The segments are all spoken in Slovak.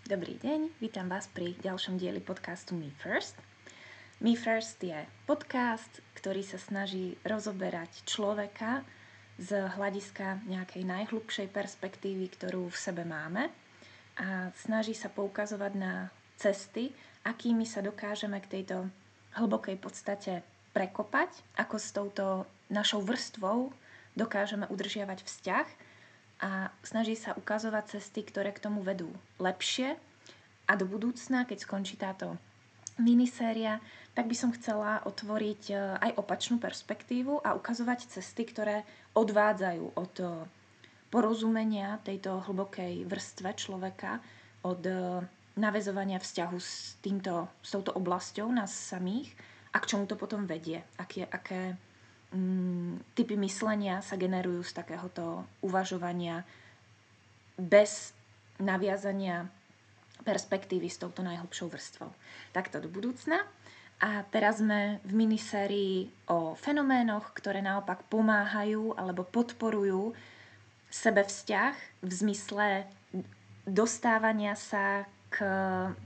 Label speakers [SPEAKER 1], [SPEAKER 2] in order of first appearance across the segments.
[SPEAKER 1] Dobrý deň, vítam vás pri ďalšom dieli podcastu Me First. Me First je podcast, ktorý sa snaží rozoberať človeka z hľadiska nejakej najhlbšej perspektívy, ktorú v sebe máme a snaží sa poukazovať na cesty, akými sa dokážeme k tejto hlbokej podstate prekopať, ako s touto našou vrstvou dokážeme udržiavať vzťah a snaží sa ukazovať cesty, ktoré k tomu vedú lepšie. A do budúcna, keď skončí táto miniséria, tak by som chcela otvoriť aj opačnú perspektívu a ukazovať cesty, ktoré odvádzajú od porozumenia tejto hlbokej vrstve človeka, od naväzovania vzťahu s touto oblasťou nás samých a k čomu to potom vedie, aké typy myslenia sa generujú z takéhoto uvažovania bez naviazania perspektívy s touto najhlbšou vrstvou. Takto do budúcna. A teraz sme v minisérii o fenoménoch, ktoré naopak pomáhajú alebo podporujú sebevzťah v zmysle dostávania sa k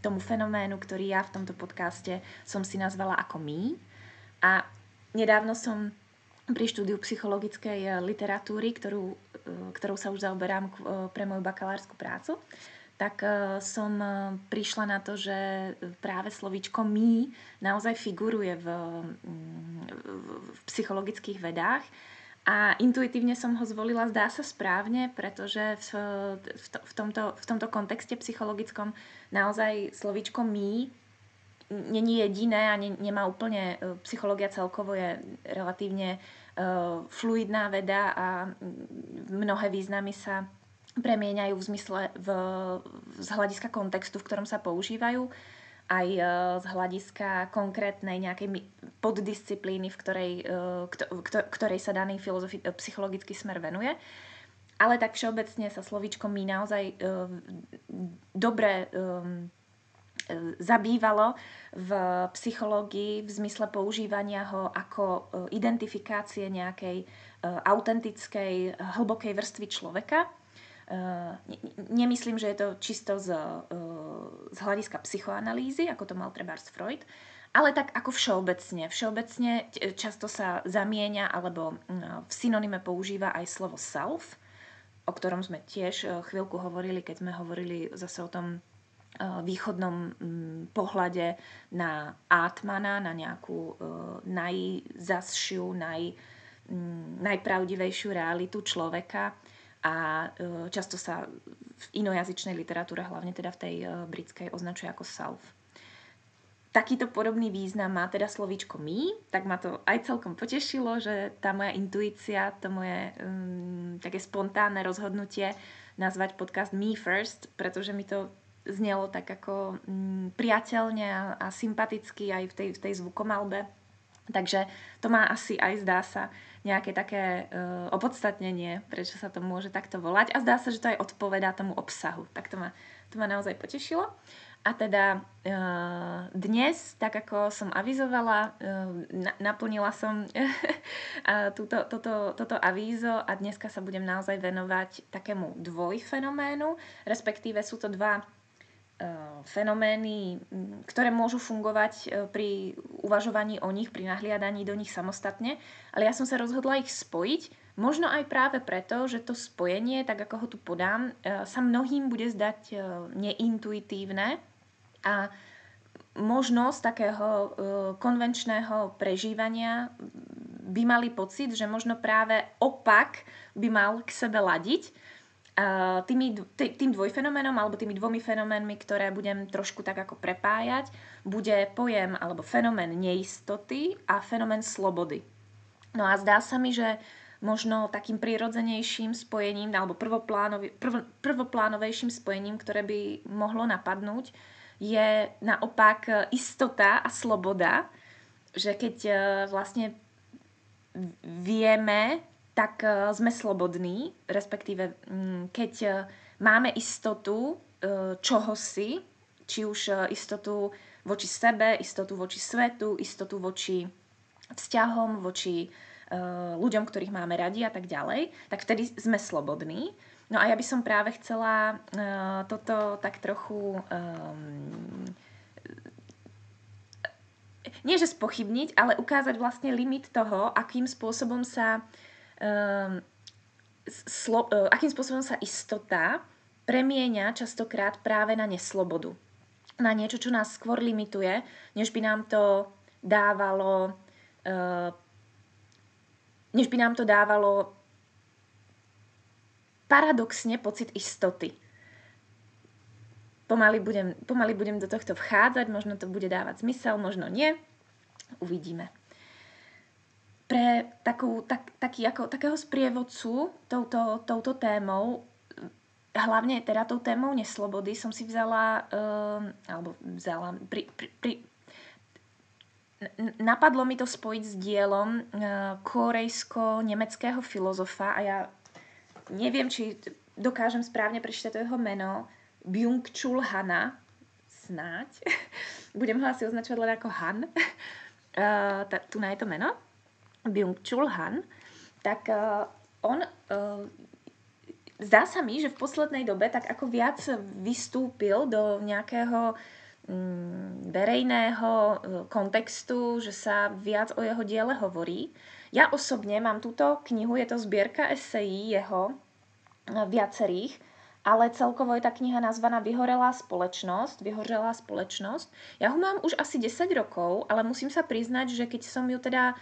[SPEAKER 1] tomu fenoménu, ktorý ja v tomto podcaste som si nazvala ako my. A nedávno som pri štúdiu psychologickej literatúry, ktorou sa už zaoberám pre moju bakalárskú prácu, tak som prišla na to, že práve slovíčko my naozaj figuruje v psychologických vedách a intuitívne som ho zvolila, zdá sa správne, pretože v tomto kontexte psychologickom naozaj slovíčko my není jediné a nemá úplne, psychológia celkovo je relatívne fluidná veda a mnohé významy sa premieňajú v zmysle z hľadiska kontextu, v ktorom sa používajú, aj z hľadiska konkrétnej nejakej poddisciplíny, ktorej sa daný psychologický smer venuje. Ale tak všeobecne sa slovíčko my naozaj dobre zabývalo v psychológii v zmysle používania ho ako identifikácie nejakej autentickej, hlbokej vrstvy človeka. Nemyslím, že je to čisto z hľadiska psychoanalýzy, ako to mal trebárs Freud, ale tak ako všeobecne. Všeobecne často sa zamieňa alebo v synonyme používa aj slovo self, o ktorom sme tiež chvíľku hovorili, keď sme hovorili zase o tom východnom pohľade na Atmana, na nejakú najzasšiu, najpravdivejšiu realitu človeka. A často sa v inojazyčnej literatúre, hlavne teda v tej britskej, označuje ako self. Takýto podobný význam má teda slovíčko me, tak ma to aj celkom potešilo, že tá moja intuícia, to moje také spontánne rozhodnutie nazvať podcast Me First, pretože mi to znelo tak ako priateľne a sympaticky aj v tej zvukomalbe. Takže to má asi aj, zdá sa, nejaké také opodstatnenie, prečo sa to môže takto volať. A zdá sa, že to aj odpovedá tomu obsahu. Tak to ma naozaj potešilo. A teda dnes, tak ako som avizovala, naplnila som toto avízo a dneska sa budem naozaj venovať takému dvojfenoménu, respektíve sú to dva fenomény, ktoré môžu fungovať pri uvažovaní o nich, pri nahliadaní do nich samostatne, ale ja som sa rozhodla ich spojiť, možno aj práve preto, že to spojenie, tak ako ho tu podám, sa mnohým bude zdať neintuitívne a možno z takého konvenčného prežívania by mali pocit, že možno práve opak by mal k sebe ladiť. Tým dvojfenoménom alebo tými dvomi fenoménmi, ktoré budem trošku tak ako prepájať, bude pojem alebo fenomén neistoty a fenomén slobody. No a zdá sa mi, že možno takým prirodzenejším spojením alebo prvoplánovejším spojením, ktoré by mohlo napadnúť, je naopak istota a sloboda, že keď vlastne vieme, tak sme slobodní, respektíve keď máme istotu čohosi, či už istotu voči sebe, istotu voči svetu, istotu voči vzťahom, voči ľuďom, ktorých máme radi a tak ďalej, tak vtedy sme slobodní. No a ja by som práve chcela toto tak trochu nie že spochybniť, ale ukázať vlastne limit toho, akým spôsobom sa istota premieňa častokrát práve na neslobodu. Na niečo, čo nás skôr limituje, než by nám to dávalo paradoxne pocit istoty. Pomaly budem do tohto vchádzať, možno to bude dávať zmysel, možno nie. Uvidíme. Pre takého sprievodcu touto témou, hlavne teda tou témou neslobody, som si napadlo mi to spojiť s dielom korejsko-nemeckého filozofa a ja neviem, či dokážem správne prečítať to jeho meno, Byung-Chul Hana, snáď. Budem ho asi označovať len ako Han. Tu na je to meno. Byung-Chul Han. Tak on zdá sa mi, že v poslednej dobe tak ako viac vystúpil do nejakého verejného kontextu, že sa viac o jeho diele hovorí. Ja osobne mám túto knihu, je to zbierka esejí jeho viacerých, ale celkovo je tá kniha nazvaná Vyhorelá spoločnosť. Ja ho mám už asi 10 rokov, ale musím sa priznať, že keď som ju teda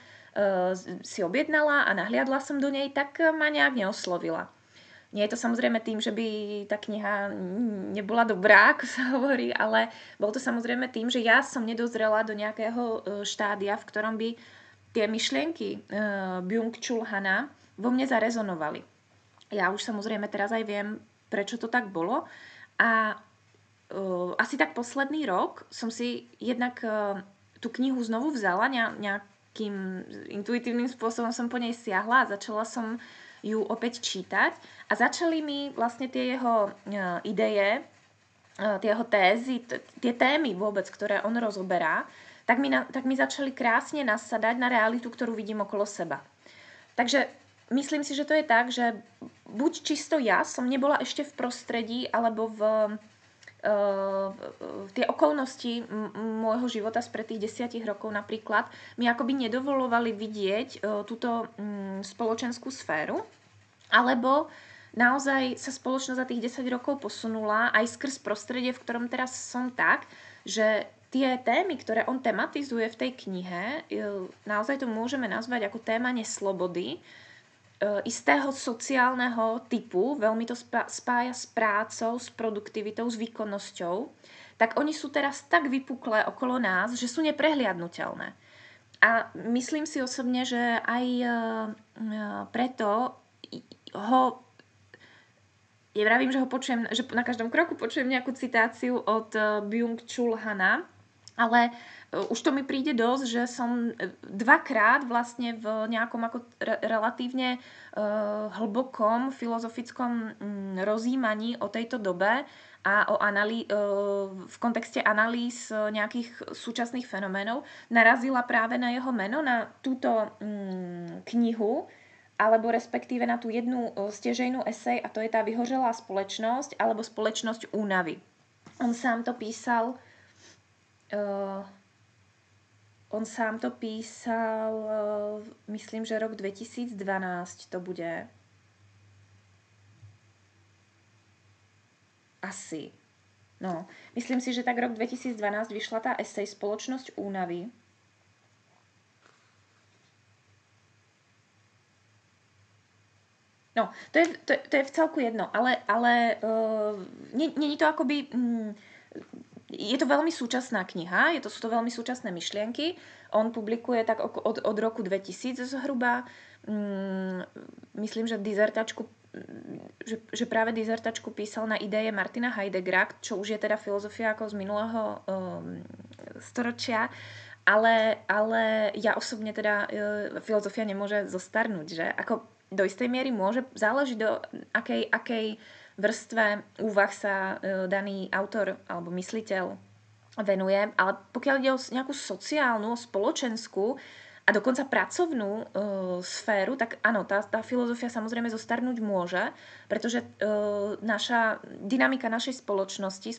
[SPEAKER 1] si objednala a nahliadla som do nej, tak ma nejak neoslovila. Nie je to samozrejme tým, že by tá kniha nebola dobrá, ako sa hovorí, ale bolo to samozrejme tým, že ja som nedozrela do nejakého štádia, v ktorom by tie myšlienky Byung-Chul Hana vo mne zarezonovali. Ja už samozrejme teraz aj viem, prečo to tak bolo. A asi tak posledný rok som si jednak tú knihu znovu vzala, nejakým intuitívnym spôsobom som po nej siahla a začala som ju opäť čítať. A začali mi vlastne tie jeho ideje, tie jeho tézy, tie témy vôbec, ktoré on rozoberá, tak mi začali krásne nasadať na realitu, ktorú vidím okolo seba. Takže myslím si, že to je tak, že buď čisto ja som nebola ešte v prostredí, alebo v tie okolnosti môjho života spred tých 10 rokov napríklad mi akoby nedovolovali vidieť túto spoločenskú sféru, alebo naozaj sa spoločnosť za tých 10 rokov posunula aj skrz prostredie, v ktorom teraz som tak, že tie témy, ktoré on tematizuje v tej knihe, naozaj to môžeme nazvať ako téma neslobody, istého sociálneho typu, veľmi to spája s prácou, s produktivitou, s výkonnosťou, tak oni sú teraz tak vypuklé okolo nás, že sú neprehliadnutelné. A myslím si osobne, že aj preto ja vravím, že ho počujem, že na každom kroku počujem nejakú citáciu od Byung-Chul Hana, ale už to mi príde dosť, že som dvakrát vlastne v nejakom ako relatívne hlbokom filozofickom rozjímaní o tejto dobe a v kontexte analýz nejakých súčasných fenoménov narazila práve na jeho meno, na túto knihu, alebo respektíve na tú jednu stežejnú esej, a to je tá Vyhořelá spoločnosť alebo spoločnosť únavy. On sám to písal myslím, že rok 2012 to bude. Asi. No, myslím si, že tak rok 2012 vyšla tá esej Spoločnosť únavy. No, to je v celku jedno, ale nie to akoby... Je to veľmi súčasná kniha, sú to veľmi súčasné myšlienky. On publikuje tak od roku 2000 zhruba. Myslím, že práve dizertačku písal na ideje Martina Heideggera, čo už je teda filozofia ako z minulého storočia. Ale ja osobne teda filozofia nemôže zostarnúť, že? Ako do istej miery môže, záležiť do akej vrstve úvah sa daný autor alebo mysliteľ venuje, ale pokiaľ ide o nejakú sociálnu, spoločenskú a a dokonca pracovnú sféru, tak áno, tá filozofia samozrejme zostarnúť môže, pretože dynamika našej spoločnosti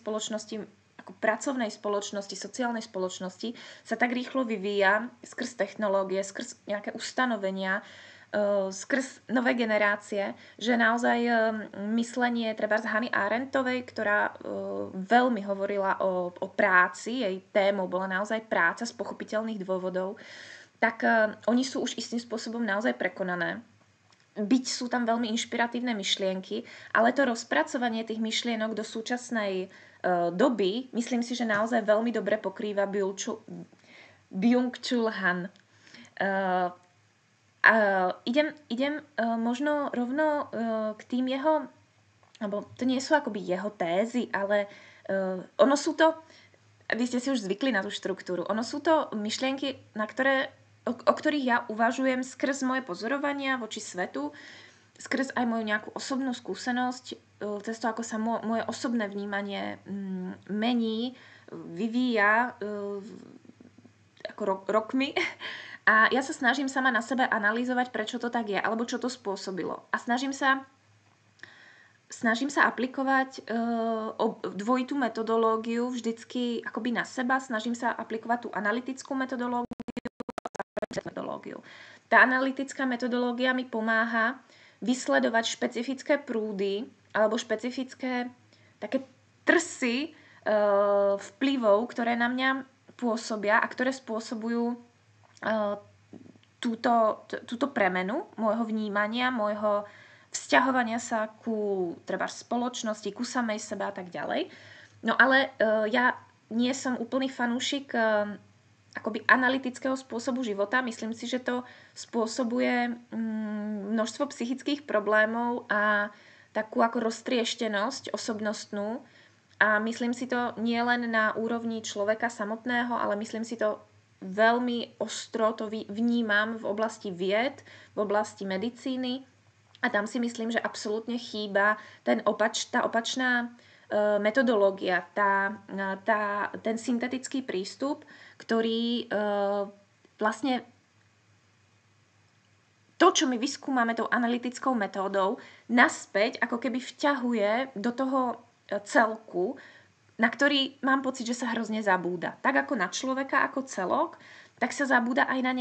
[SPEAKER 1] ako pracovnej spoločnosti, sociálnej spoločnosti sa tak rýchlo vyvíja skrz technológie, skrz nejaké ustanovenia, skrz nové generácie, že naozaj myslenie trebárs Hany Arendtovej, ktorá veľmi hovorila o práci, jej témou bola naozaj práca z pochopiteľných dôvodov, tak oni sú už istým spôsobom naozaj prekonané. Byť sú tam veľmi inšpiratívne myšlienky, ale to rozpracovanie tých myšlienok do súčasnej doby, myslím si, že naozaj veľmi dobre pokrýva Byung-Chul Han. Idem možno rovno k tým jeho, alebo to nie sú akoby jeho tézy, ale ono sú to, vy ste si už zvykli na tú štruktúru, ono sú to myšlienky, o ktorých ja uvažujem skrz moje pozorovania voči svetu, skrz aj moju nejakú osobnú skúsenosť, cez to, ako sa moje osobné vnímanie mení, vyvíja ako rokmi. A ja sa snažím sama na sebe analyzovať, prečo to tak je, alebo čo to spôsobilo. A snažím sa aplikovať dvojitú metodológiu vždycky akoby na seba. Snažím sa aplikovať tú analytickú metodológiu. Tá analytická metodológia mi pomáha vysledovať špecifické prúdy alebo špecifické také trsy vplyvov, ktoré na mňa pôsobia a ktoré spôsobujú túto premenu môjho vnímania, môjho vzťahovania sa ku trebárs spoločnosti, ku samej sebe a tak ďalej. No ale ja nie som úplný fanúšik akoby analytického spôsobu života. Myslím si, že to spôsobuje množstvo psychických problémov a takú ako roztrieštenosť osobnostnú. A myslím si to nie len na úrovni človeka samotného, ale myslím si to veľmi ostro, to vnímam v oblasti vied, v oblasti medicíny. A tam si myslím, že absolútne chýba tá opačná metodológia, ten syntetický prístup, ktorý vlastne to, čo my vyskúmame tou analytickou metódou, naspäť ako keby vťahuje do toho celku, na ktorý mám pocit, že sa hrozne zabúda. Tak ako na človeka, ako celok, tak sa zabúda aj na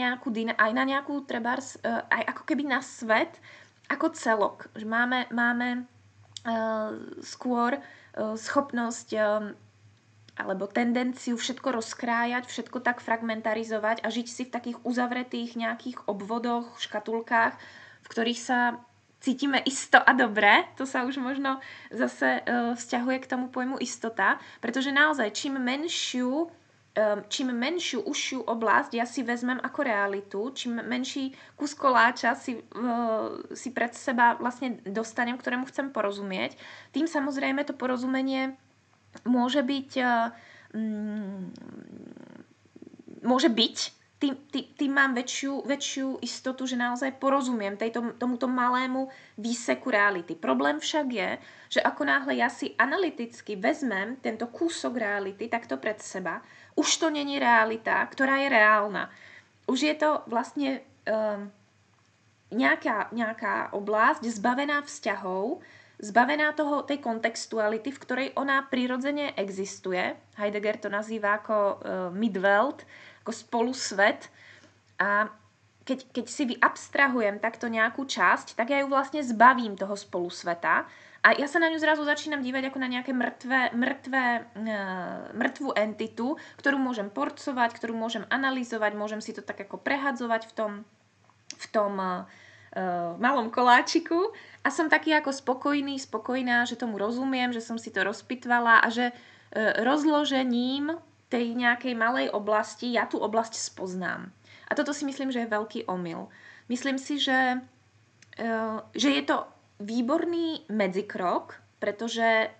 [SPEAKER 1] nejakú trebárs, aj ako keby na svet, ako celok. Že máme skôr schopnosť alebo tendenciu všetko rozkrájať, všetko tak fragmentarizovať a žiť si v takých uzavretých nejakých obvodoch, škatulkách, v ktorých sa cítime isto a dobre. To sa už možno zase vzťahuje k tomu pojmu istota, pretože naozaj čím menšiu, užšiu oblasť ja si vezmem ako realitu, čím menší kus koláča si pred seba vlastne dostanem, ktorému chcem porozumieť, tým samozrejme to porozumenie môže byť tým mám väčšiu istotu, že naozaj porozumiem tomuto malému výseku reality. Problém však je, že ako náhle ja si analyticky vezmem tento kúsok reality takto pred seba, už to není realita, ktorá je reálna. Už je to vlastne nejaká oblasť zbavená vzťahov, zbavená tej kontextuality, v ktorej ona prirodzene existuje. Heidegger to nazýva ako Midwelt, ako spolusvet. A keď si vyabstrahujem takto nejakú časť, tak ja ju vlastne zbavím toho spolusveta a ja sa na ňu zrazu začínam dívať ako na nejaké mŕtvú entitu, ktorú môžem porcovať, ktorú môžem analyzovať, môžem si to tak ako prehadzovať v tom malom koláčiku a som taký ako spokojná, že tomu rozumiem, že som si to rozpitvala a že rozložením tej nejakej malej oblasti ja tú oblasť spoznám. A toto si myslím, že je veľký omyl. Myslím si, že je to výborný medzikrok, pretože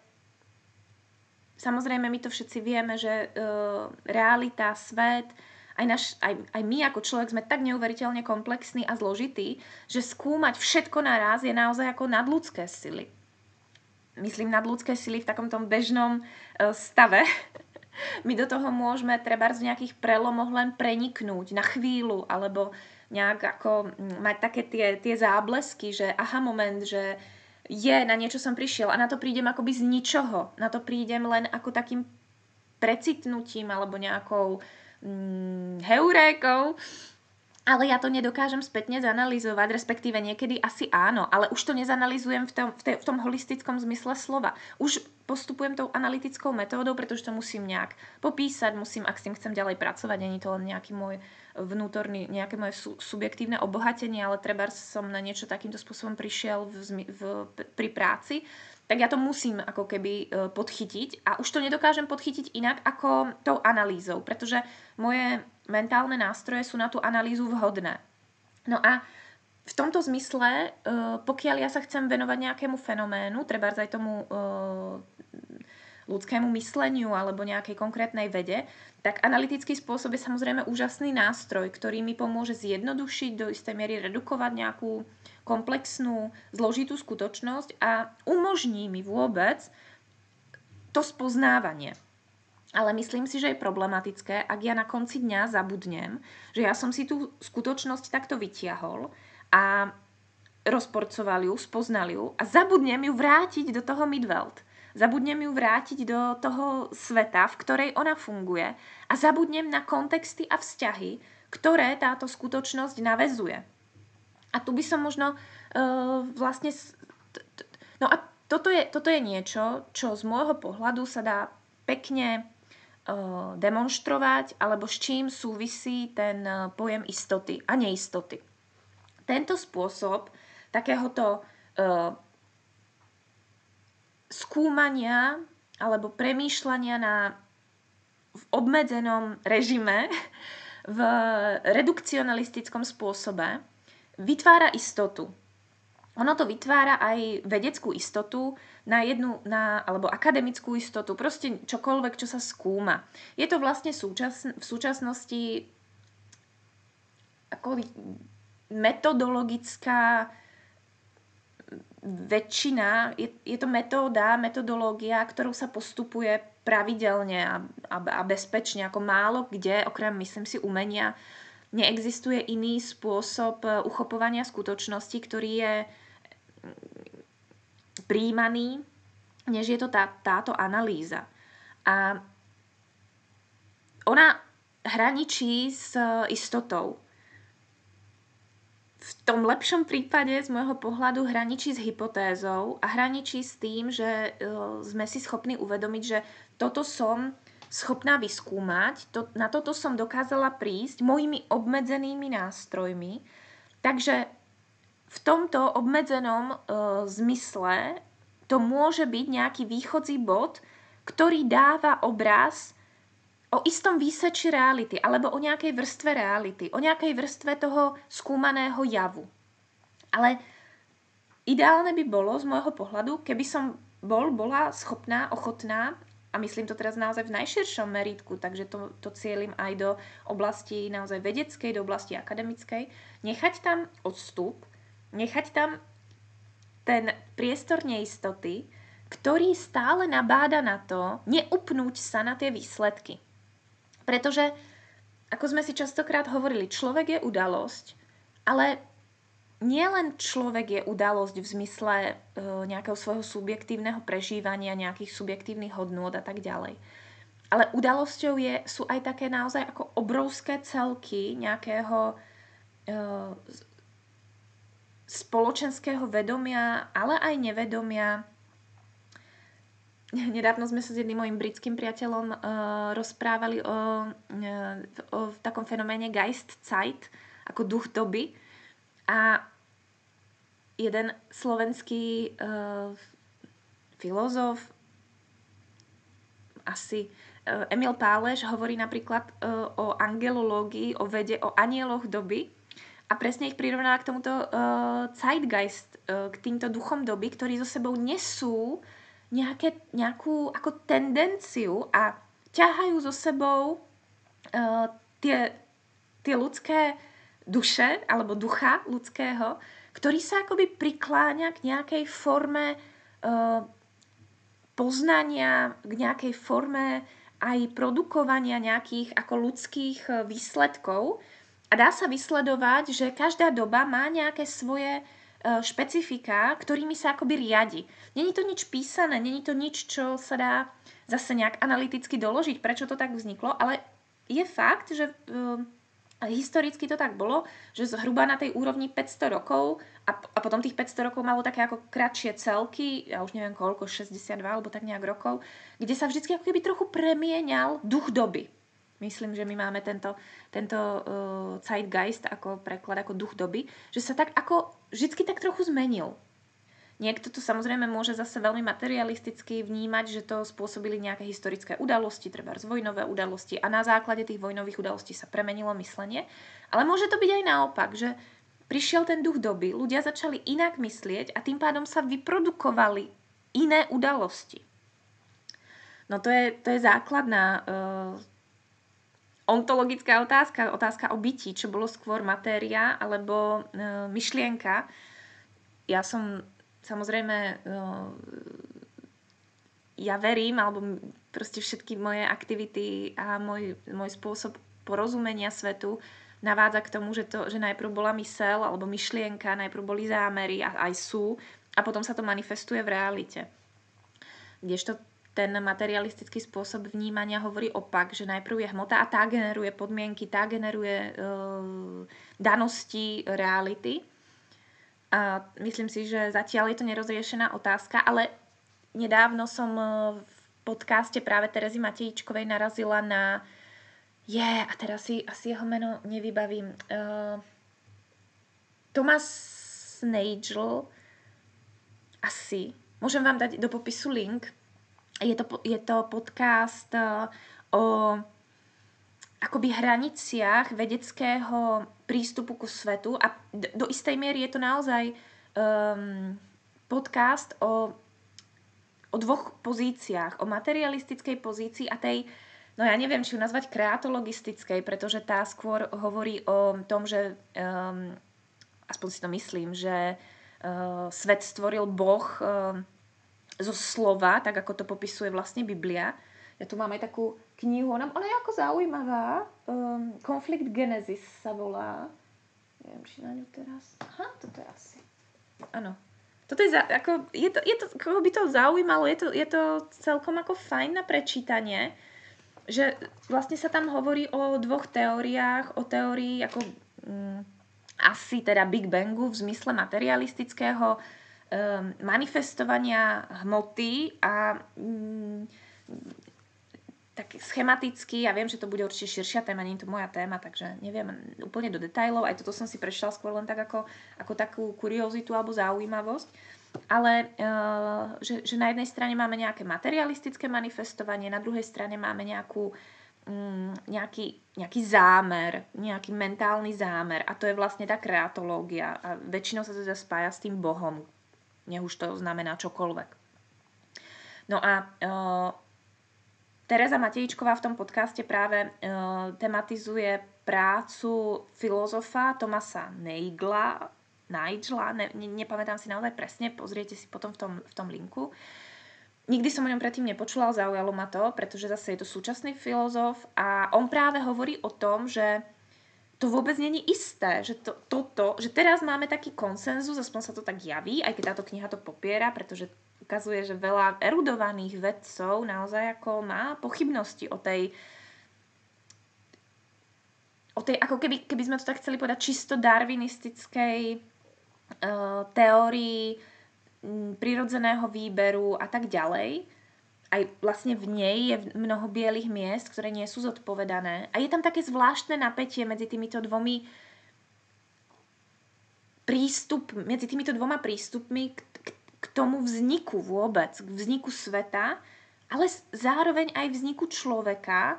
[SPEAKER 1] samozrejme my to všetci vieme, že realita, svet, aj my ako človek sme tak neuveriteľne komplexní a zložití, že skúmať všetko naraz je naozaj ako nadľudské sily. Myslím nadľudské sily v takom tom bežnom stave. My do toho môžeme trebárs v nejakých prelomoch len preniknúť na chvíľu, alebo nejak ako mať také tie záblesky, že aha, moment, že na niečo som prišiel a na to prídem akoby z ničoho. Na to prídem len ako takým precitnutím alebo nejakou heurékou. Ale ja to nedokážem spätne zanalizovať, respektíve niekedy asi áno, ale už to nezanalizujem v tom holistickom zmysle slova. Už postupujem tou analytickou metódou, pretože to musím nejak popísať, ak s tým chcem ďalej pracovať, nie je to len nejaký môj vnútorný, nejaké moje subjektívne obohatenie, ale treba som na niečo takýmto spôsobom prišiel pri práci, tak ja to musím ako keby podchytiť a už to nedokážem podchytiť inak ako tou analýzou, pretože moje mentálne nástroje sú na tú analýzu vhodné. No a v tomto zmysle, pokiaľ ja sa chcem venovať nejakému fenoménu, trebárs aj tomu ľudskému mysleniu alebo nejakej konkrétnej vede, tak analytický spôsob je samozrejme úžasný nástroj, ktorý mi pomôže zjednodušiť, do istej miery redukovať nejakú komplexnú, zložitú skutočnosť a umožní mi vôbec to spoznávanie. Ale myslím si, že je problematické, ak ja na konci dňa zabudnem, že ja som si tú skutočnosť takto vytiahol a rozporcoval ju, spoznal ju a zabudnem ju vrátiť do toho midwelt. Zabudnem ju vrátiť do toho sveta, v ktorej ona funguje a zabudnem na kontexty a vzťahy, ktoré táto skutočnosť naväzuje. A tu by som možno vlastne... No a toto je niečo, čo z môjho pohľadu sa dá pekne demonštrovať, alebo s čím súvisí ten pojem istoty a neistoty. Tento spôsob takéhoto skúmania alebo premýšľania v obmedzenom režime, v redukcionalistickom spôsobe, vytvára istotu. Ono to vytvára aj vedeckú istotu alebo akademickú istotu, proste čokoľvek, čo sa skúma. Je to vlastne v súčasnosti ako metodologická väčšina, je to metodológia, ktorou sa postupuje pravidelne a bezpečne, ako málo kde, okrem, myslím si, umenia, neexistuje iný spôsob uchopovania skutočnosti, ktorý je prijímaný, než je to táto analýza. A ona hraničí s istotou. V tom lepšom prípade z môjho pohľadu hraničí s hypotézou a hraničí s tým, že sme si schopní uvedomiť, že toto som schopná vyskúmať, na toto som dokázala prísť mojimi obmedzenými nástrojmi. Takže v tomto obmedzenom zmysle to môže byť nejaký východzí bod, ktorý dáva obraz o istom výseči reality alebo o nejakej vrstve reality, o nejakej vrstve toho skúmaného javu. Ale ideálne by bolo z môjho pohľadu, keby som bola schopná, ochotná, a myslím to teraz naozaj v najširšom meritku, takže to cieľim aj do oblasti naozaj vedeckej, do oblasti akademickej, nechať tam odstup, nechať tam ten priestor neistoty, ktorý stále nabáda na to, neupnúť sa na tie výsledky. Pretože, ako sme si častokrát hovorili, človek je udalosť, ale nie len človek je udalosť v zmysle nejakého svojho subjektívneho prežívania, nejakých subjektívnych hodnôt a tak ďalej. Ale udalosťou sú aj také naozaj ako obrovské celky nejakého spoločenského vedomia, ale aj nevedomia. Nedávno sme sa s jedným mojim britským priateľom rozprávali o takom fenoméne Geistzeit, ako duch doby. A jeden slovenský filozof, asi Emil Páleš, hovorí napríklad o angelológii, o vede, o anieloch doby a presne ich prirovnáva k tomuto Zeitgeist, k týmto duchom doby, ktorí so sebou nesú nejakú ako tendenciu a ťahajú so sebou tie ľudské duše alebo ducha ľudského, ktorý sa akoby prikláňa k nejakej forme poznania, k nejakej forme aj produkovania nejakých ako ľudských výsledkov a dá sa vysledovať, že každá doba má nejaké svoje špecifika, ktorými sa akoby riadi. Není to nič písané, není to nič, čo sa dá zase nejak analyticky doložiť, prečo to tak vzniklo, ale je fakt, že historicky to tak bolo, že zhruba na tej úrovni 500 rokov a potom tých 500 rokov malo také ako kratšie celky, ja už neviem koľko, 62 alebo tak nejak rokov, kde sa vždycky ako keby trochu premieňal duch doby. Myslím, že my máme tento Zeitgeist ako preklad, ako duch doby, že sa tak ako vždycky tak trochu zmenil. Niekto to samozrejme môže zase veľmi materialisticky vnímať, že to spôsobili nejaké historické udalosti, trebárs vojnové udalosti a na základe tých vojnových udalostí sa premenilo myslenie. Ale môže to byť aj naopak, že prišiel ten duch doby, ľudia začali inak myslieť a tým pádom sa vyprodukovali iné udalosti. No to je základná ontologická otázka o bytí, čo bolo skôr matéria alebo myšlienka. Ja som samozrejme, ja verím, alebo proste všetky moje aktivity a môj spôsob porozumenia svetu navádza k tomu, že najprv bola myseľ alebo myšlienka, najprv boli zámery a aj sú a potom sa to manifestuje v realite. Kdežto ten materialistický spôsob vnímania hovorí opak, že najprv je hmota a tá generuje podmienky, tá generuje danosti reality. A myslím si, že zatiaľ je to nerozriešená otázka, ale nedávno som v podcaste práve Terezy Matejíčkovej narazila na a teraz si asi jeho meno nevybavím. Thomas Nagel asi. Môžem vám dať do popisu link. Je to podcast o akoby hraniciach vedeckého prístupu ku svetu a do istej miery je to naozaj podcast o dvoch pozíciách. O materialistickej pozícii a tej, no ja neviem, či ju nazvať kreatologistickej, pretože tá skôr hovorí o tom, že aspoň si to myslím, že svet stvoril Boh zo slova, tak ako to popisuje vlastne Biblia. Ja tu mám aj takú knihu, ona je ako zaujímavá. Konflikt Genesis sa volá. Neviem, či na ňu teraz... Aha, toto je asi. Áno. Toto je koho by to zaujímalo, je to celkom ako fajn na prečítanie, že vlastne sa tam hovorí o dvoch teóriách, o teórii ako asi teda Big Bangu v zmysle materialistického manifestovania hmoty a tak schematicky, ja viem, že to bude určite širšia téma, nie je to moja téma, takže neviem úplne do detailov, aj toto som si prečítala skôr len tak ako takú kuriozitu alebo zaujímavosť, ale že na jednej strane máme nejaké materialistické manifestovanie, na druhej strane máme nejaký zámer, nejaký mentálny zámer a to je vlastne tá kreatológia a väčšinou sa to teda spája s tým Bohom, nech už to znamená čokoľvek. No a Tereza Matejíčková v tom podcaste práve tematizuje prácu filozofa Thomasa Nagela, nepamätám si naozaj presne, pozriete si potom v tom linku. Nikdy som o ňom predtým nepočula, zaujalo ma to, pretože zase je to súčasný filozof a on práve hovorí o tom, že to vôbec nie je isté, že že teraz máme taký konsenzus, aspoň sa to tak javí, aj keď táto kniha to popiera, pretože ukazuje, že veľa erudovaných vedcov naozaj ako má pochybnosti o tej ako keby sme to tak chceli povedať, čisto darwinistickej teórii prirodzeného výberu a tak ďalej. Aj vlastne v nej je mnoho bielých miest, ktoré nie sú zodpovedané. A je tam také zvláštne napätie medzi týmito dvoma prístupmi k tomu vzniku vôbec, k vzniku sveta, ale zároveň aj vzniku človeka,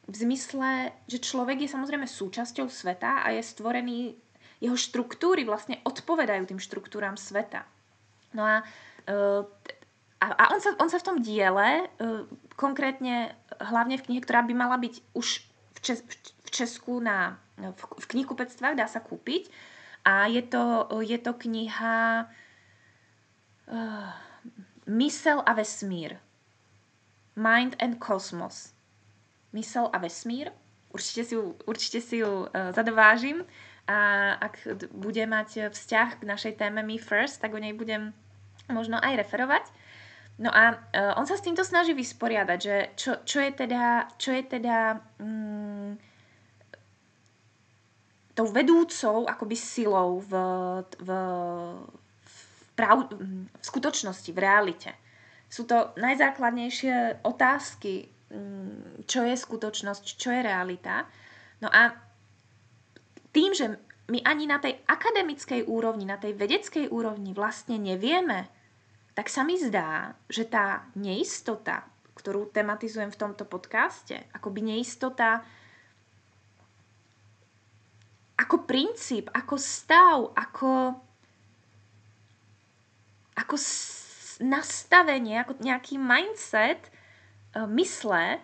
[SPEAKER 1] v zmysle, že človek je samozrejme súčasťou sveta a je stvorený, jeho štruktúry vlastne odpovedajú tým štruktúram sveta. No a on sa v tom diele, konkrétne hlavne v knihe, ktorá by mala byť už v Česku v knihkupectvách, dá sa kúpiť. A je to kniha Myseľ a vesmír. Mind and Cosmos. mysel a vesmír. Určite si ju zadovážim a ak bude mať vzťah k našej téme Me First, tak o nej budem možno aj referovať. No a on sa s týmto snaží vysporiadať, že čo je teda tou vedúcou akoby silou v skutočnosti, v realite. Sú to najzákladnejšie otázky, čo je skutočnosť, čo je realita. No a tým, že my ani na tej akademickej úrovni, na tej vedeckej úrovni vlastne nevieme, tak sa mi zdá, že tá neistota, ktorú tematizujem v tomto podcaste, akoby neistota ako princíp, ako stav, ako nastavenie, ako nejaký mindset mysle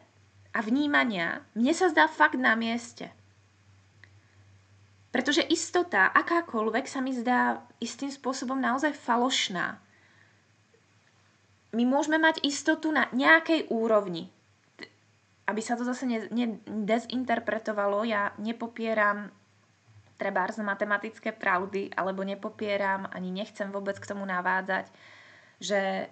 [SPEAKER 1] a vnímania, mne sa zdá fakt na mieste. Pretože istota, akákoľvek, sa mi zdá istým spôsobom naozaj falošná. My môžeme mať istotu na nejakej úrovni. Aby sa to zase nedezinterpretovalo, ja nepopieram trebárs matematické pravdy, alebo nepopieram, ani nechcem vôbec k tomu navádzať, že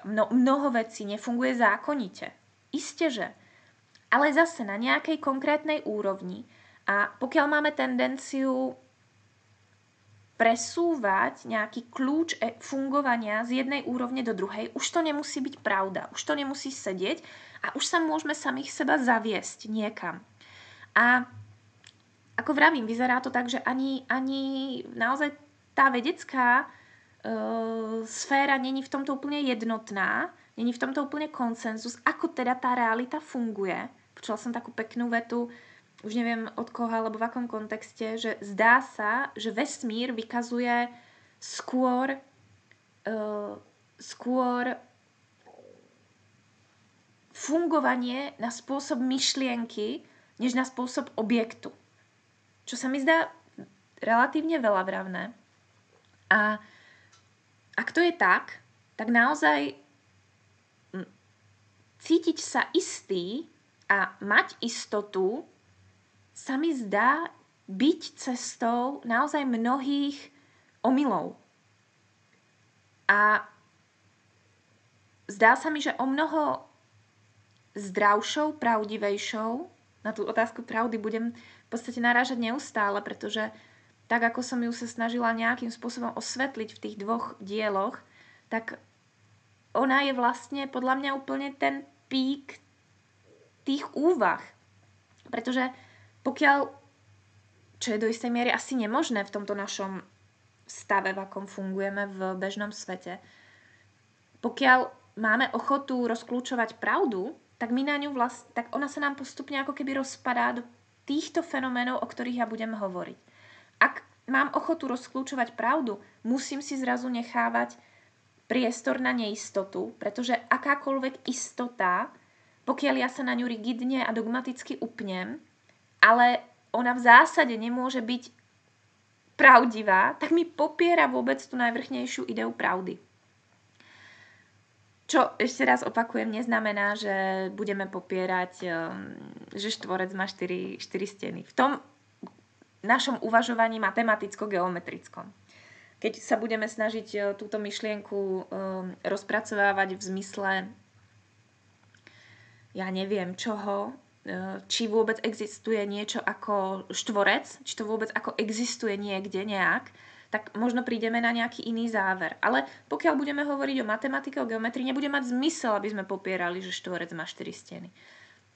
[SPEAKER 1] mnoho vecí nefunguje zákonite. Isté, že. Ale zase na nejakej konkrétnej úrovni. A pokiaľ máme tendenciu presúvať nejaký kľúč fungovania z jednej úrovne do druhej, už to nemusí byť pravda, už to nemusí sedieť a už sa môžeme samých seba zaviesť niekam. A ako vravím, vyzerá to tak, že ani naozaj tá vedecká sféra není v tomto úplne jednotná, není v tomto úplne konsenzus, ako teda tá realita funguje. Počula som takú peknú vetu, už neviem od koho alebo v akom kontexte, že zdá sa, že vesmír vykazuje skôr fungovanie na spôsob myšlienky, než na spôsob objektu. Čo sa mi zdá relatívne veľavravné. A ak to je tak naozaj cítiť sa istý a mať istotu sa mi zdá byť cestou naozaj mnohých omylov. A zdá sa mi, že o mnoho zdravšou, pravdivejšou, na tú otázku pravdy budem v podstate narážať neustále, pretože tak, ako som ju sa snažila nejakým spôsobom osvetliť v tých 2 dieloch, tak ona je vlastne podľa mňa úplne ten pík tých úvah. Pretože pokiaľ, čo je do istej miery asi nemožné v tomto našom stave, v akom fungujeme v bežnom svete, pokiaľ máme ochotu rozklúčovať pravdu, tak my na ňu tak ona sa nám postupne ako keby rozpadá do týchto fenoménov, o ktorých ja budem hovoriť. Ak mám ochotu rozklúčovať pravdu, musím si zrazu nechávať priestor na neistotu, pretože akákoľvek istota, pokiaľ ja sa na ňu rigidne a dogmaticky upnem, ale ona v zásade nemôže byť pravdivá, tak mi popiera vôbec tú najvrchnejšiu ideu pravdy. Čo, ešte raz opakujem, neznamená, že budeme popierať, že štvorec má 4 steny. V tom našom uvažovaní matematicko-geometrickom. Keď sa budeme snažiť túto myšlienku rozpracovávať v zmysle, ja neviem čoho, či vôbec existuje niečo ako štvorec, či to vôbec ako existuje niekde nejak, tak možno prídeme na nejaký iný záver. Ale pokiaľ budeme hovoriť o matematike, o geometrii, nebude mať zmysel, aby sme popierali, že štvorec má 4 steny.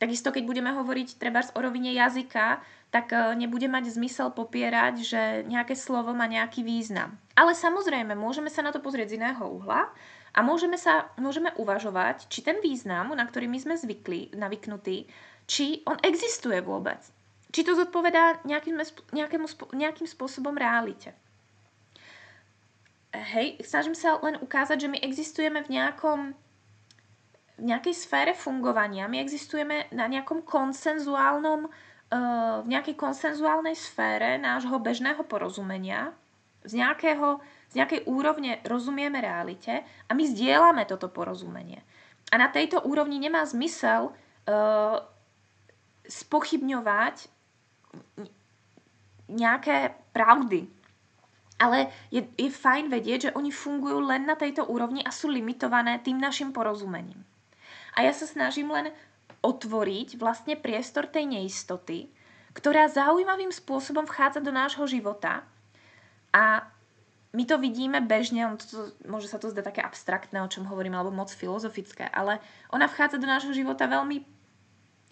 [SPEAKER 1] Takisto, keď budeme hovoriť trebárs o rovine jazyka, tak nebude mať zmysel popierať, že nejaké slovo má nejaký význam. Ale samozrejme, môžeme sa na to pozrieť z iného uhla a môžeme uvažovať, či ten význam, na ktorý my sme navyknutí, či on existuje vôbec. Či to zodpovedá nejakým spôsobom realite. Hej, snažím sa len ukázať, že my existujeme v nejakej sfére fungovania. My existujeme na nejakom v nejakej konsenzuálnej sfére nášho bežného porozumenia. Z nejakej úrovne rozumieme realite a my zdieľame toto porozumenie. A na tejto úrovni nemá zmysel spochybňovať nejaké pravdy. Ale je fajn vedieť, že oni fungujú len na tejto úrovni a sú limitované tým našim porozumením. A ja sa snažím len otvoriť vlastne priestor tej neistoty, ktorá zaujímavým spôsobom vchádza do nášho života a my to vidíme bežne, môže sa to zdať také abstraktné, o čom hovorím, alebo moc filozofické, ale ona vchádza do nášho života veľmi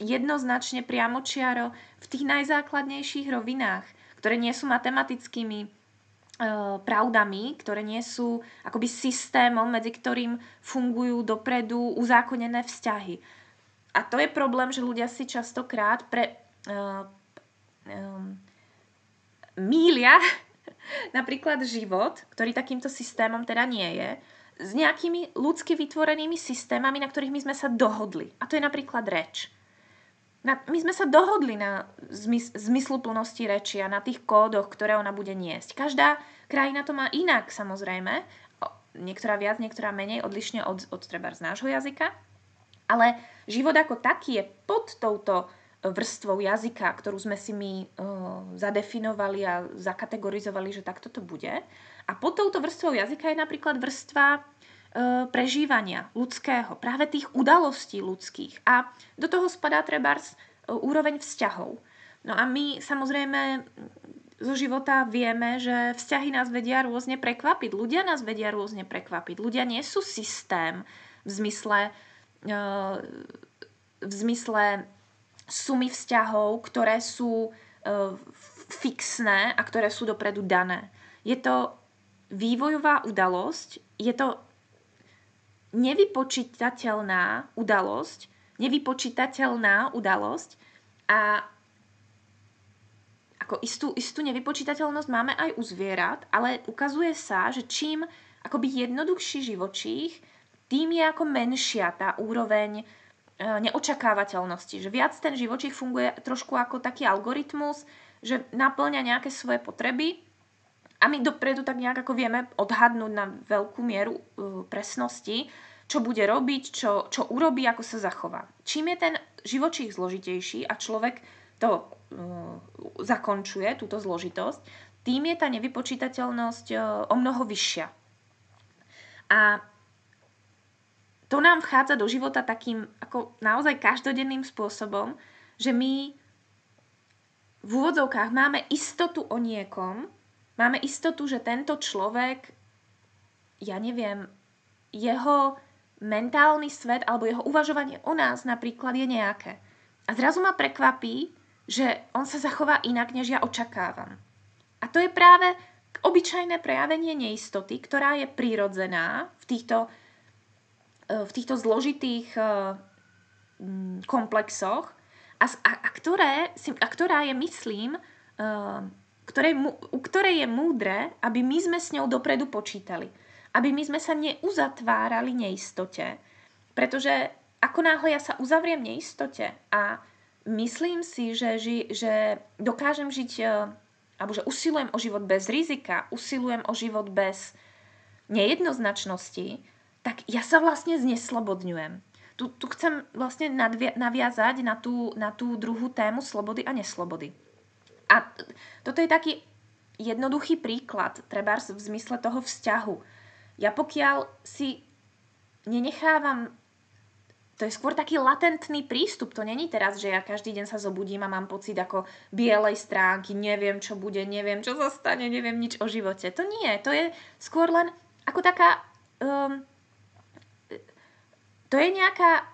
[SPEAKER 1] jednoznačne priamočiaro v tých najzákladnejších rovinách, ktoré nie sú matematickými pravdami, ktoré nie sú akoby systémom, medzi ktorým fungujú dopredu uzákonené vzťahy. A to je problém, že ľudia si častokrát mýlia napríklad život, ktorý takýmto systémom teda nie je, s nejakými ľudsky vytvorenými systémami, na ktorých my sme sa dohodli. A to je napríklad reč. My sme sa dohodli na zmysluplnosti reči a na tých kódoch, ktoré ona bude niesť. Každá krajina to má inak, samozrejme. Niektorá viac, niektorá menej, odlišne od trebárs nášho jazyka. Ale život ako taký je pod touto vrstvou jazyka, ktorú sme si my zadefinovali a zakategorizovali, že takto to bude. A pod touto vrstvou jazyka je napríklad vrstva prežívania ľudského, práve tých udalostí ľudských. A do toho spadá trebárs úroveň vzťahov. No a my samozrejme zo života vieme, že vzťahy nás vedia rôzne prekvapiť. Ľudia nás vedia rôzne prekvapiť. Ľudia nie sú systém v zmysle sumy vzťahov, ktoré sú fixné a ktoré sú dopredu dané. Je to vývojová udalosť, je to nevypočítateľná udalosť a ako istú nevypočítateľnosť máme aj u zvierat, ale ukazuje sa, že čím akoby jednoduchší živočích, tým je ako menšia tá úroveň neočakávateľnosti. Že viac ten živočích funguje trošku ako taký algoritmus, že naplňa nejaké svoje potreby a my dopredu tak nejak ako vieme odhadnúť na veľkú mieru presnosti, čo bude robiť, čo urobí, ako sa zachová. Čím je ten živočích zložitejší a človek to zakončuje, túto zložitosť, tým je tá nevypočítateľnosť o mnoho vyššia. A to nám vchádza do života takým ako naozaj každodenným spôsobom, že my v úvodzovkách máme istotu o niekom, máme istotu, že tento človek, ja neviem, jeho mentálny svet alebo jeho uvažovanie o nás napríklad je nejaké. A zrazu ma prekvapí, že on sa zachová inak, než ja očakávam. A to je práve obyčajné prejavenie neistoty, ktorá je prirodzená v týchto zložitých komplexoch a ktorá je, myslím, u ktorej je múdre, aby my sme s ňou dopredu počítali. Aby my sme sa neuzatvárali neistote. Pretože ako náhle ja sa uzavriem neistote a myslím si, že dokážem žiť, alebo že usilujem o život bez rizika, usilujem o život bez nejednoznačnosti, tak ja sa vlastne zneslobodňujem. Tu chcem vlastne naviazať na tú druhú tému slobody a neslobody. A toto je taký jednoduchý príklad, trebárs v zmysle toho vzťahu. Ja pokiaľ si nenechávam, to je skôr taký latentný prístup, to není teraz, že ja každý deň sa zobudím a mám pocit ako bielej stránky, neviem čo bude, neviem čo sa stane, neviem nič o živote. To nie, to je skôr len ako taká to je nejaká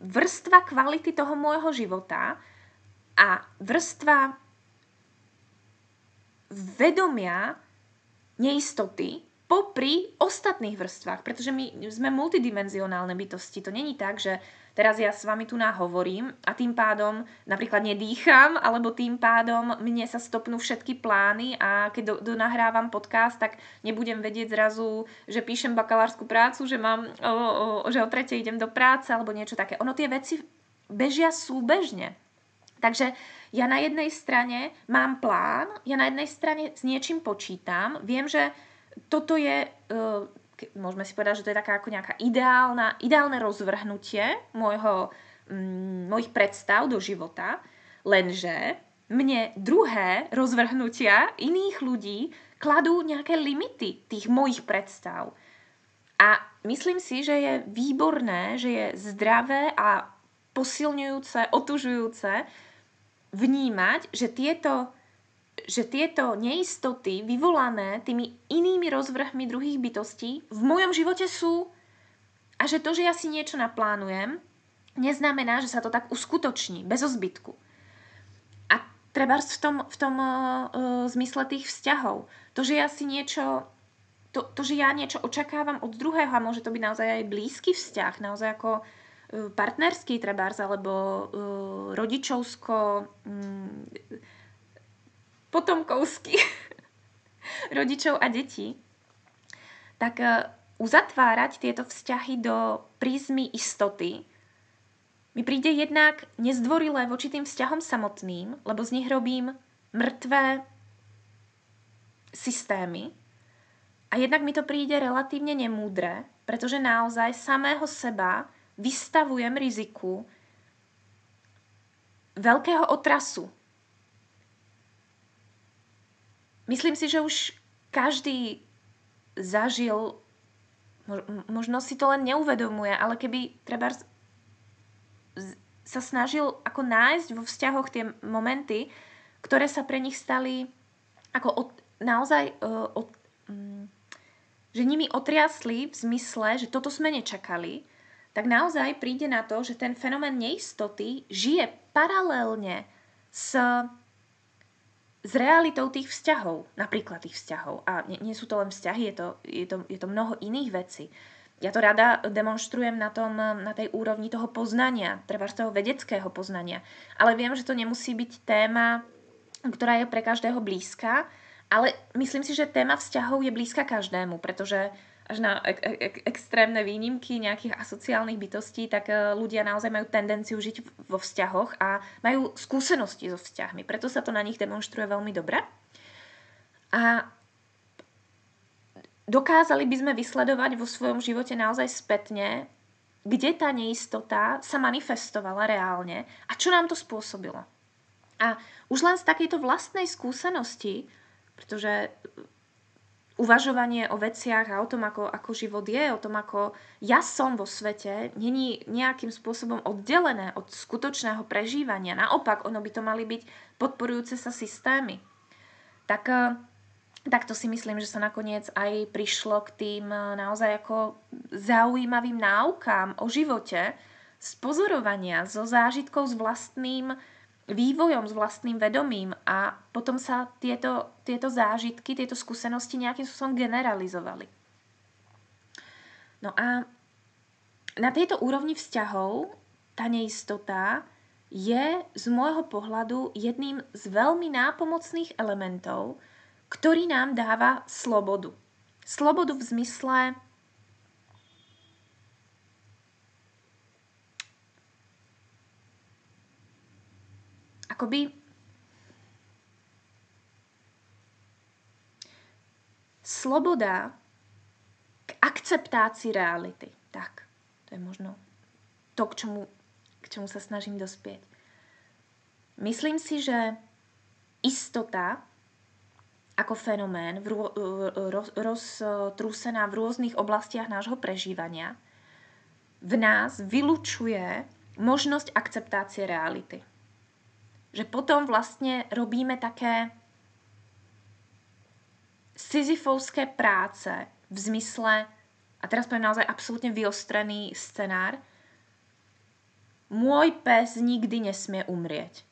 [SPEAKER 1] vrstva kvality toho môjho života a vrstva vedomia neistoty popri ostatných vrstvách, pretože my sme multidimenzionálne bytosti. To není tak, že teraz ja s vami tu nahovorím a tým pádom napríklad nedýcham, alebo tým pádom mne sa stopnú všetky plány a keď nahrávam podcast, tak nebudem vedieť zrazu, že píšem bakalársku prácu, že že o 3:00 idem do práce alebo niečo také. Ono tie veci bežia súbežne. Takže ja na jednej strane mám plán, ja na jednej strane s niečím počítam, viem, že toto je môžeme si povedať, že to je taká ako nejaká ideálne rozvrhnutie mojich predstav do života, lenže mne druhé rozvrhnutia iných ľudí kladú nejaké limity tých mojich predstav. A myslím si, že je výborné, že je zdravé a posilňujúce, otužujúce vnímať, že tieto neistoty vyvolané tými inými rozvrhmi druhých bytostí v mojom živote sú a že to, že ja si niečo naplánujem, neznamená, že sa to tak uskutoční, bez zbytku. A trebárs v tom zmysle tých vzťahov. To, že ja si niečo že ja niečo očakávam od druhého a môže to byť naozaj aj blízky vzťah, naozaj ako partnerský trebárs, alebo rodičovsko potomkovský rodičov a detí, tak uzatvárať tieto vzťahy do prízmy istoty mi príde jednak nezdvorilé voči tým vzťahom samotným, lebo z nich robím mŕtvé systémy. A jednak mi to príde relatívne nemúdre, pretože naozaj samého seba vystavujem riziku veľkého otrasu. Myslím si, že už každý zažil, možno si to len neuvedomuje, ale keby treba sa snažil ako nájsť vo vzťahoch tie momenty, ktoré sa pre nich stali ako že nimi otriasli v zmysle, že toto sme nečakali, tak naozaj príde na to, že ten fenomén neistoty žije paralelne s realitou tých vzťahov, napríklad tých vzťahov. A nie sú to len vzťahy, je to mnoho iných vecí. Ja to rada demonštrujem na tej úrovni toho poznania, treba z toho vedeckého poznania. Ale viem, že to nemusí byť téma, ktorá je pre každého blízka, ale myslím si, že téma vzťahov je blízka každému, pretože až na extrémne výnimky nejakých asociálnych bytostí, tak ľudia naozaj majú tendenciu žiť vo vzťahoch a majú skúsenosti so vzťahmi. Preto sa to na nich demonstruje veľmi dobre. A dokázali by sme vysledovať vo svojom živote naozaj spätne, kde tá neistota sa manifestovala reálne a čo nám to spôsobilo. A už len z takejto vlastnej skúsenosti, pretože uvažovanie o veciach a o tom, ako život je, o tom, ako ja som vo svete, není nejakým spôsobom oddelené od skutočného prežívania. Naopak, ono by to mali byť podporujúce sa systémy. Tak to si myslím, že sa nakoniec aj prišlo k tým naozaj ako zaujímavým náukám o živote z pozorovania, zo zážitkov s vlastným vývojom, s vlastným vedomím a potom sa tieto zážitky, tieto skúsenosti nejakým spôsobom generalizovali. No a na tejto úrovni vzťahov tá neistota je z môjho pohľadu jedným z veľmi nápomocných elementov, ktorý nám dáva slobodu. Slobodu v zmysle akoby sloboda k akceptácii reality. Tak, to je možno to, k čomu sa snažím dospieť. Myslím si, že istota ako fenomén roztrúsená v rôznych oblastiach nášho prežívania v nás vylučuje možnosť akceptácie reality. Že potom vlastne robíme také sisyfovské práce v zmysle, a teraz poviem naozaj absolútne vyostrený scenár, môj pes nikdy nesmie umrieť.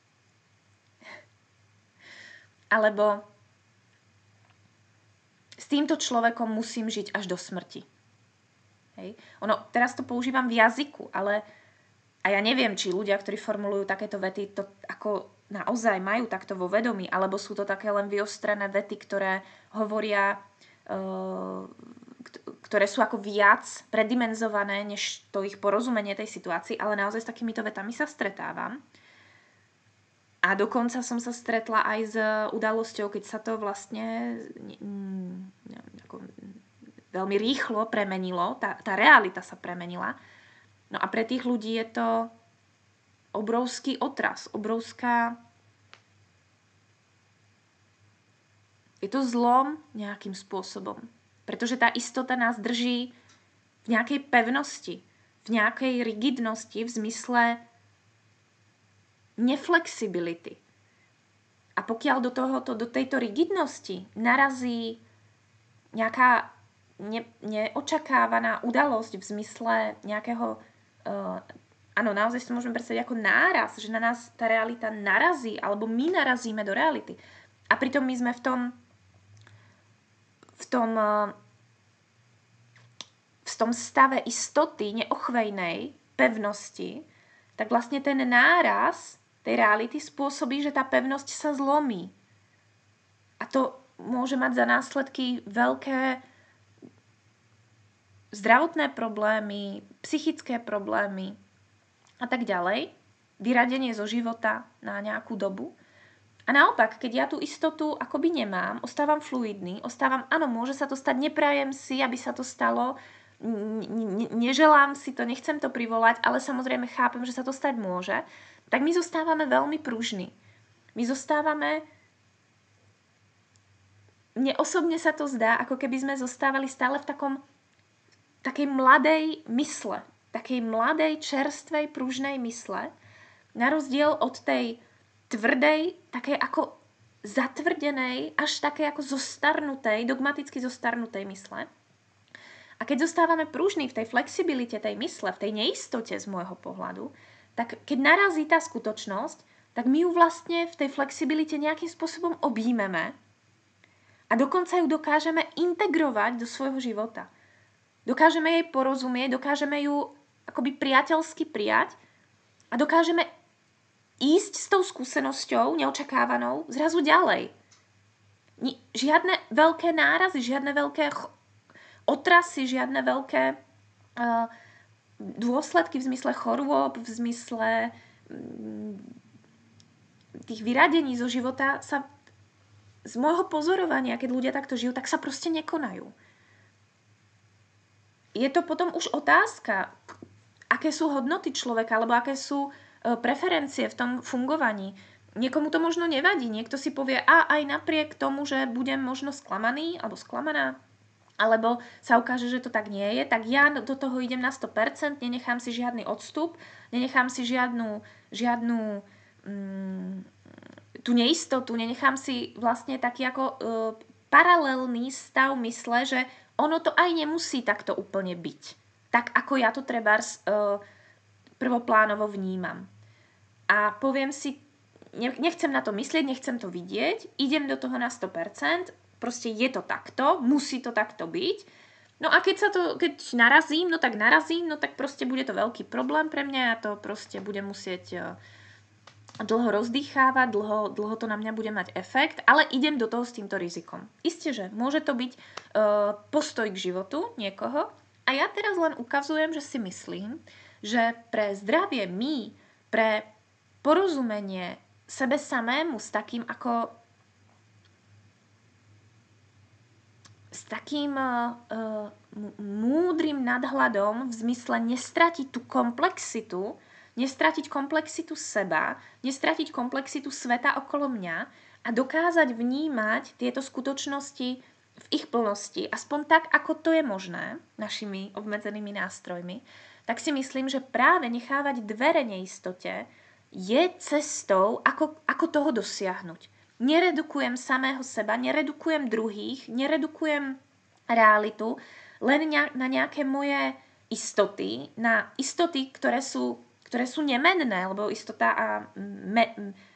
[SPEAKER 1] Alebo s týmto človekom musím žiť až do smrti. Hej. Teraz to používam v jazyku, ale a ja neviem, či ľudia, ktorí formulujú takéto vety, to ako naozaj majú takto vo vedomí, alebo sú to také len vyostrené vety, ktoré hovoria, ktoré sú ako viac predimenzované, než to ich porozumenie tej situácii, ale naozaj s takýmito vetami sa stretávam. A dokonca som sa stretla aj s udalosťou, keď sa to vlastne veľmi rýchlo premenilo, tá realita sa premenila. No a pre tých ľudí je to obrovský otras, je to zlom nejakým spôsobom. Pretože tá istota nás drží v nejakej pevnosti, v nejakej rigidnosti, v zmysle neflexibility. A pokiaľ do tejto rigidnosti narazí nejaká neočakávaná udalosť v zmysle nejakého, áno, naozaj si môžeme predstaviť ako náraz, že na nás tá realita narazí, alebo my narazíme do reality. A pritom my sme v tom stave istoty, neochvejnej pevnosti, tak vlastne ten náraz tej reality spôsobí, že tá pevnosť sa zlomí. A to môže mať za následky veľké zdravotné problémy, psychické problémy a tak ďalej. Vyradenie zo života na nejakú dobu. A naopak, keď ja tú istotu akoby nemám, ostávam fluidný, áno, môže sa to stať, neprajem si, aby sa to stalo, neželám si to, nechcem to privolať, ale samozrejme chápem, že sa to stať môže, tak my zostávame veľmi pružní. Mne osobne sa to zdá, ako keby sme zostávali stále v takej mladej mysle, takej mladej, čerstvej, pružnej mysle, na rozdiel od tej tvrdej, takej ako zatvrdenej, až takej ako zostarnutej, dogmaticky zostarnutej mysle. A keď zostávame pružní v tej flexibilite tej mysle, v tej neistote z môjho pohľadu, tak keď narazí tá skutočnosť, tak my ju vlastne v tej flexibilite nejakým spôsobom objímeme a dokonca ju dokážeme integrovať do svojho života. Dokážeme jej porozumieť, dokážeme ju akoby priateľsky prijať a dokážeme ísť s tou skúsenosťou neočakávanou zrazu ďalej. Žiadne veľké nárazy, žiadne veľké otrasy, žiadne veľké dôsledky v zmysle chorôb, v zmysle tých vyradení zo života sa z môjho pozorovania, keď ľudia takto žijú, tak sa proste nekonajú. Je to potom už otázka, aké sú hodnoty človeka, alebo aké sú preferencie v tom fungovaní. Niekomu to možno nevadí, niekto si povie, aj napriek tomu, že budem možno sklamaný alebo sklamaná, alebo sa ukáže, že to tak nie je, tak ja do toho idem na 100%, nenechám si žiadny odstup, nenechám si žiadnu tú neistotu, nenechám si vlastne taký ako paralelný stav mysle, že ono to aj nemusí takto úplne byť. Tak ako ja to trebárs prvoplánovo vnímam. A poviem si, nechcem na to myslieť, nechcem to vidieť, idem do toho na 100%, proste je to takto, musí to takto byť. No a keď narazím, no tak proste bude to veľký problém pre mňa, ja to proste budem musieť dlho rozdýchávať, dlho to na mňa bude mať efekt, ale idem do toho s týmto rizikom. Isté, že môže to byť postoj k životu niekoho a ja teraz len ukazujem, že si myslím, že pre zdravie pre porozumenie sebe samému s takým múdrym nadhľadom v zmysle nestratiť tú komplexitu, nestratiť komplexitu seba, nestratiť komplexitu sveta okolo mňa a dokázať vnímať tieto skutočnosti v ich plnosti, aspoň tak, ako to je možné našimi obmedzenými nástrojmi, tak si myslím, že práve nechávať dvere neistote je cestou, ako toho dosiahnuť. Neredukujem samého seba, neredukujem druhých, neredukujem realitu len na nejaké moje istoty, na istoty, ktoré sú nemenné, lebo istota a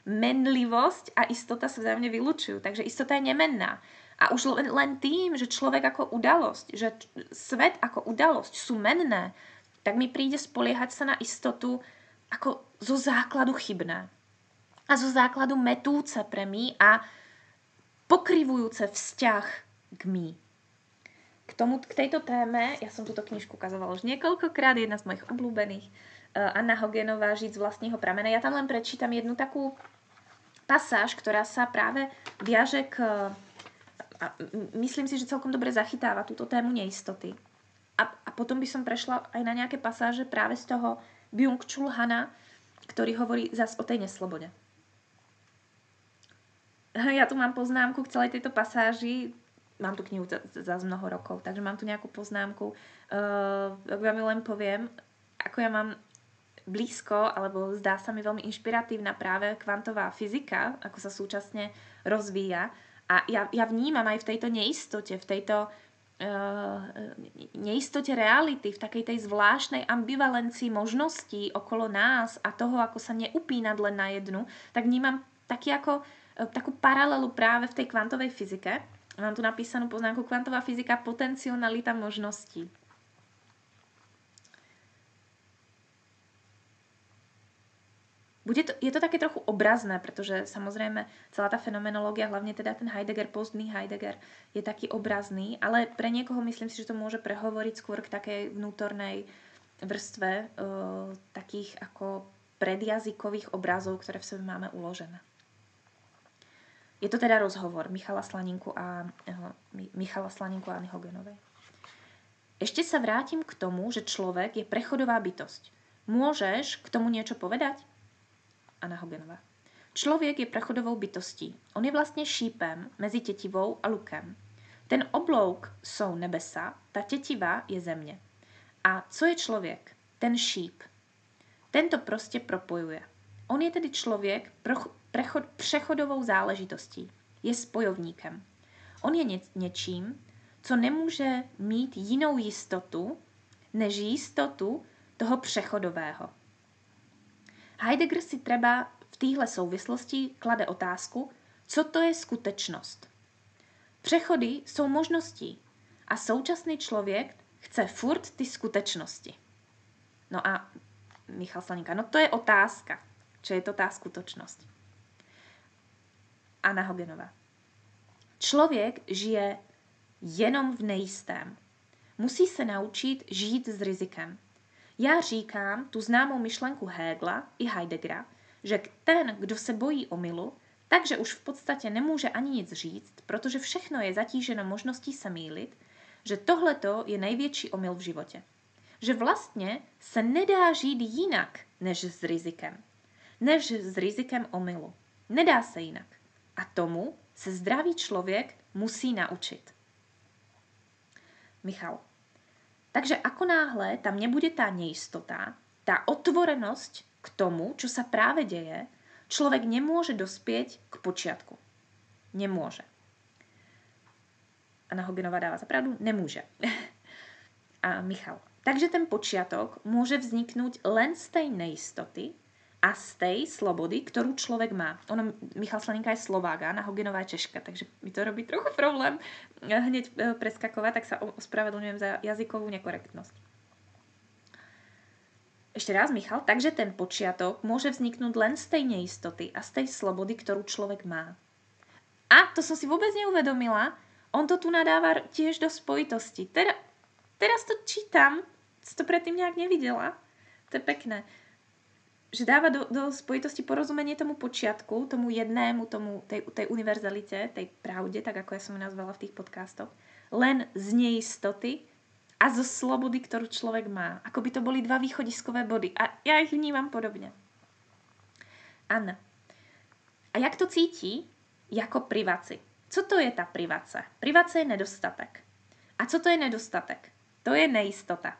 [SPEAKER 1] menlivosť a istota sa vzájomne vylučujú. Takže istota je nemenná. A už len tým, že človek ako udalosť, že svet ako udalosť sú menné, tak mi príde spoliehať sa na istotu ako zo základu chybné. A zo základu metúce pre mí a pokrivujúce vzťah k mí. K tejto téme, ja som túto knižku ukazovala už niekoľkokrát, jedna z mojich obľúbených, Anna Hogenová, Žiť z vlastného pramena. Ja tam len prečítam jednu takú pasáž, ktorá sa práve viaže k A myslím si, že celkom dobre zachytáva túto tému neistoty. A potom by som prešla aj na nejaké pasáže práve z toho Byung-Chul Hana, ktorý hovorí zas o tej neslobode. Ja tu mám poznámku k celej tejto pasáži. Mám tu knihu za mnoho rokov, takže mám tu nejakú poznámku. Ak vám ju len poviem, ako ja mám blízko, alebo zdá sa mi veľmi inšpiratívna práve kvantová fyzika, ako sa súčasne rozvíja. A ja vnímam aj v tejto neistote, v tejto neistote reality, v takej tej zvláštnej ambivalencii možností okolo nás a toho, ako sa neupínať len na jednu, tak vnímam takú paralelu práve v tej kvantovej fyzike. Mám tu napísanú poznámku kvantová fyzika, potencialita možností. Je to také trochu obrazné, pretože samozrejme celá tá fenomenológia, hlavne teda ten Heidegger, postný Heidegger, je taký obrazný, ale pre niekoho myslím si, že to môže prehovoriť skôr k takej vnútornej vrstve takých ako predjazykových obrazov, ktoré v sebe máme uložené. Je to teda rozhovor Michala Slaninku a Anny Hogenovej. Ešte sa vrátim k tomu, že človek je prechodová bytosť. Môžeš k tomu niečo povedať? Anna Hogenová. Člověk je prechodovou bytostí. On je vlastně šípem mezi tetivou a lukem. Ten oblouk jsou nebesa, ta tetiva je země. A co je člověk? Ten šíp. Ten to prostě propojuje. On je tedy člověk přechodovou záležitostí. Je spojovníkem. On je něčím, co nemůže mít jinou jistotu, než jistotu toho přechodového. Heidegger si treba v téhle souvislosti klade otázku, co to je skutečnost. Přechody jsou možností a současný člověk chce furt ty skutečnosti. No a Michal Slaninka, no to je otázka, čo je to tá skutočnosť. Anna Hogenová. Člověk žije jenom v nejistém. Musí se naučit žít s rizikem. Já říkám tu známou myšlenku Hegela i Heideggera, že ten, kdo se bojí omylu, takže už v podstatě nemůže ani nic říct, protože všechno je zatíženo možností se mýlit, že tohleto je největší omyl v životě. Že vlastně se nedá žít jinak, než s rizikem. Než s rizikem omylu. Nedá se jinak. A tomu se zdravý člověk musí naučit. Michal. Takže ako náhle tam nebude tá neistota, tá otvorenosť k tomu, čo sa práve deje, človek nemôže dospieť k počiatku. Nemôže. Anna Hogenová dáva za pravdu? Nemôže. A Michal. Takže ten počiatok môže vzniknúť len z tej neistoty a z tej slobody, ktorú človek má. Michal Slaninka je Slovák, Anna Hogenová je Češka, takže mi to robí trochu problém hneď preskakovať, tak sa ospravedlňujem za jazykovú nekorektnosť. Ešte raz, Michal. Takže ten počiatok môže vzniknúť len z tej neistoty a z tej slobody, ktorú človek má. A to som si vôbec neuvedomila. On to tu nadáva tiež do spojitosti. Teraz to čítam. Si to predtým nejak nevidela. To je pekné. Že dáva do spojitosti porozumenie tomu počiatku, tomu jednému, tej univerzalite, tej pravde, tak ako ja som ju nazvala v tých podcastoch, len z neistoty a zo slobody, ktorú človek má. Ako by to boli dva východiskové body. A ja ich vnímam podobne. Anna. A jak to cítí? Jako privaci. Co to je ta privace? Privace je nedostatek. A co to je nedostatek? To je nejistota.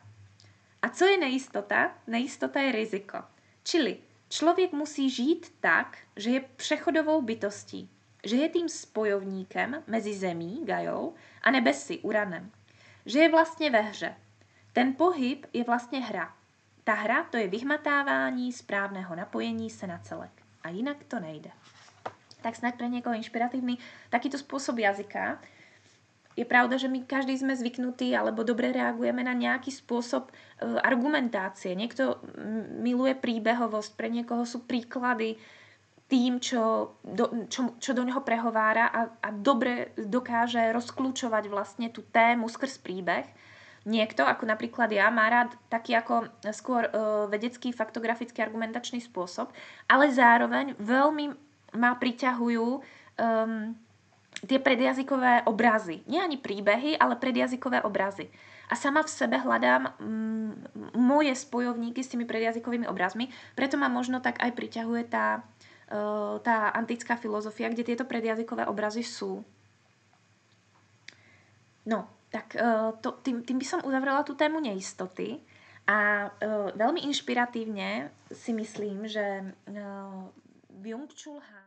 [SPEAKER 1] A co je nejistota? Nejistota je riziko. Čili člověk musí žít tak, že je přechodovou bytostí, že je tým spojovníkem mezi zemí, Gajou, a nebesy, Uranem. Že je vlastně ve hře. Ten pohyb je vlastně hra. Ta hra to je vyhmatávání správného napojení se na celek. A jinak to nejde. Tak snad pre niekoho inšpiratívny takýto spôsob jazyka. Je pravda, že my každý sme zvyknutí alebo dobre reagujeme na nejaký spôsob argumentácie. Niekto miluje príbehovosť, pre niekoho sú príklady tým, čo do neho prehovára a dobre dokáže rozklúčovať vlastne tú tému skrz príbeh. Niekto, ako napríklad ja, má rád taký ako skôr vedecký, faktografický, argumentačný spôsob, ale zároveň veľmi ma priťahujú tie predjazykové obrazy. Nie ani príbehy, ale predjazykové obrazy. A sama v sebe hľadám moje spojovníky s tými predjazykovými obrazmi, preto ma možno tak aj priťahuje tá antická filozofia, kde tieto predjazykové obrazy sú. No, tak tým by som uzavrela tú tému neistoty a veľmi inšpiratívne si myslím, že Byung-Chul Han